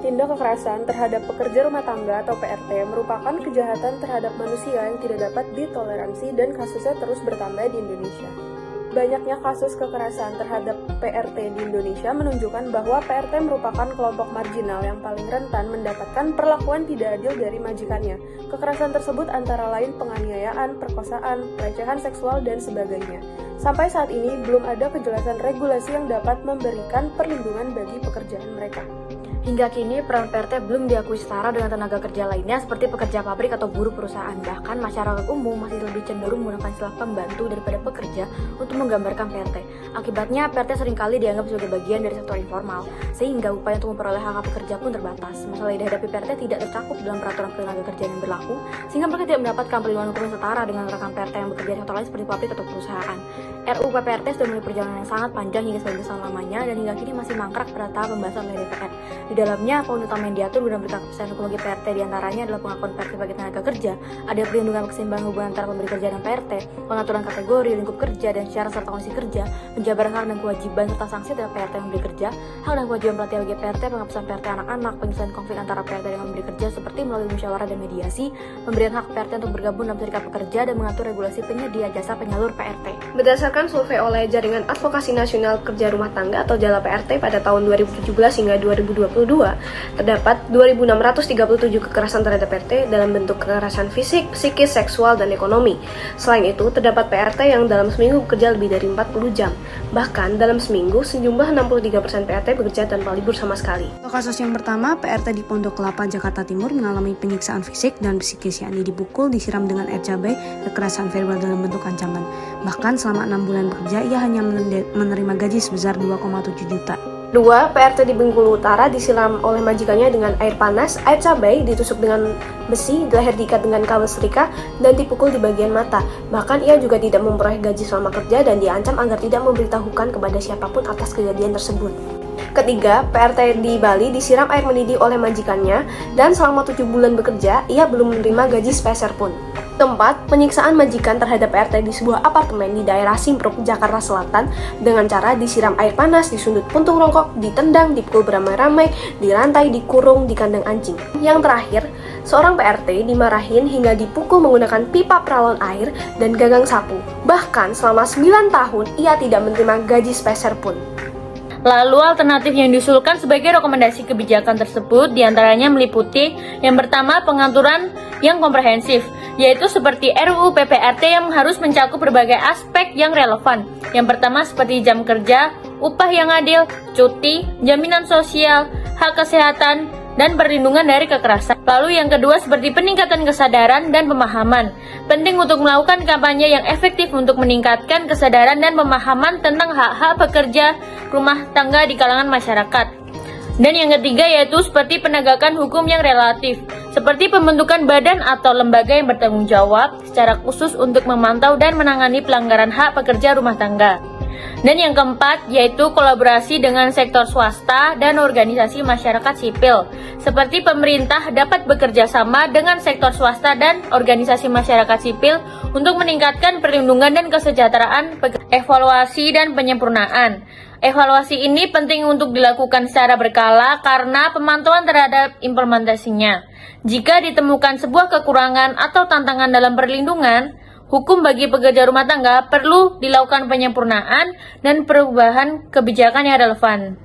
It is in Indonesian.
Tindak kekerasan terhadap pekerja rumah tangga atau PRT merupakan kejahatan terhadap manusia yang tidak dapat ditoleransi dan kasusnya terus bertambah di Indonesia. Banyaknya kasus kekerasan terhadap PRT di Indonesia menunjukkan bahwa PRT merupakan kelompok marginal yang paling rentan mendapatkan perlakuan tidak adil dari majikannya. Kekerasan tersebut antara lain penganiayaan, perkosaan, pelecehan seksual, dan sebagainya. Sampai saat ini belum ada kejelasan regulasi yang dapat memberikan perlindungan bagi pekerjaan mereka. Hingga kini, peran PRT belum diakui setara dengan tenaga kerja lainnya seperti pekerja pabrik atau buruh perusahaan. Bahkan masyarakat umum masih lebih cenderung menggunakan istilah pembantu daripada pekerja untuk menggambarkan PRT. Akibatnya, PRT seringkali dianggap sebagai bagian dari sektor informal, sehingga upaya untuk memperoleh hak pekerja pun terbatas. Masalah yang dihadapi PRT tidak tercakup dalam peraturan tenaga kerja yang berlaku, sehingga mereka tidak mendapatkan perlindungan hukum yang setara dengan rekan PRT yang bekerja di sektor lain seperti pabrik atau perusahaan. RUU PPRT sudah memiliki perjalanan yang sangat panjang hingga 19 tahun lamanya, dan hingga kini masih mangkrak pada tahap pembahasan oleh DPR. Di dalamnya, poin utama yang diatur guna memberikan kepastian hukum bagi PRT diantaranya adalah pengakuan PRT sebagai tenaga kerja, ada perlindungan keseimbangan hubungan antara pemberi kerja dan PRT, pengaturan kategori, lingkup kerja, dan syarat serta kondisi kerja, penjabaran hak dan kewajiban serta sanksi terhadap PRT yang memberi kerja, hak dan kewajiban pelatihan bagi PRT, penghapusan PRT anak-anak, penyelesaian konflik antara PRT dengan pemberi kerja seperti melalui musyawarah dan mediasi, pemberian hak PRT untuk bergabung dalam serikat pekerja, dan mengatur regulasi penyedia jasa penyalur PRT. Berdasarkan survei oleh Jaringan Advokasi Nasional Kerja Rumah Tangga atau JALA PRT pada tahun 2017 hingga 2022, terdapat 2.637 kekerasan terhadap PRT dalam bentuk kekerasan fisik, psikis, seksual, dan ekonomi. Selain itu, terdapat PRT yang dalam seminggu bekerja lebih dari 40 jam. Bahkan, dalam seminggu, sejumlah 63% PRT bekerja tanpa libur sama sekali. Kasus yang pertama, PRT di Pondok Kelapa, Jakarta Timur mengalami penyiksaan fisik dan psikis, yakni dipukul, disiram dengan air cabai, kekerasan verbal dalam bentuk ancaman. Bahkan selama 6 bulan bekerja, ia hanya menerima gaji sebesar 2,7 juta. 2. PRT di Bengkulu Utara disiram oleh majikannya dengan air panas, air cabai, ditusuk dengan besi, leher diikat dengan kabel setrika, dan dipukul di bagian mata. Bahkan ia juga tidak memperoleh gaji selama kerja dan diancam agar tidak memberitahukan kepada siapapun atas kejadian tersebut. Ketiga, PRT di Bali disiram air mendidih oleh majikannya dan selama 7 bulan bekerja, ia belum menerima gaji sepeser pun. Keempat, penyiksaan majikan terhadap PRT di sebuah apartemen di daerah Simpruk, Jakarta Selatan dengan cara disiram air panas, disundut puntung rokok, ditendang, dipukul beramai-ramai, dirantai, dikurung di kandang anjing. Yang terakhir, seorang PRT dimarahin hingga dipukul menggunakan pipa peralon air dan gagang sapu. Bahkan selama 9 tahun, ia tidak menerima gaji sepeser pun. Lalu alternatif yang diusulkan sebagai rekomendasi kebijakan tersebut diantaranya meliputi yang pertama pengaturan yang komprehensif, yaitu seperti RUU PPRT yang harus mencakup berbagai aspek yang relevan. Yang pertama seperti jam kerja, upah yang adil, cuti, jaminan sosial, hak kesehatan, dan perlindungan dari kekerasan. Lalu yang kedua seperti peningkatan kesadaran dan pemahaman. Penting untuk melakukan kampanye yang efektif untuk meningkatkan kesadaran dan pemahaman tentang hak-hak pekerja rumah tangga di kalangan masyarakat. Dan yang ketiga yaitu seperti penegakan hukum yang relatif, seperti pembentukan badan atau lembaga yang bertanggung jawab secara khusus untuk memantau dan menangani pelanggaran hak pekerja rumah tangga. Dan yang keempat yaitu kolaborasi dengan sektor swasta dan organisasi masyarakat sipil. Seperti pemerintah dapat bekerja sama dengan sektor swasta dan organisasi masyarakat sipil untuk meningkatkan perlindungan dan kesejahteraan, evaluasi dan penyempurnaan. Evaluasi ini penting untuk dilakukan secara berkala karena pemantauan terhadap implementasinya. Jika ditemukan sebuah kekurangan atau tantangan dalam perlindungan, hukum bagi pekerja rumah tangga perlu dilakukan penyempurnaan dan perubahan kebijakan yang relevan.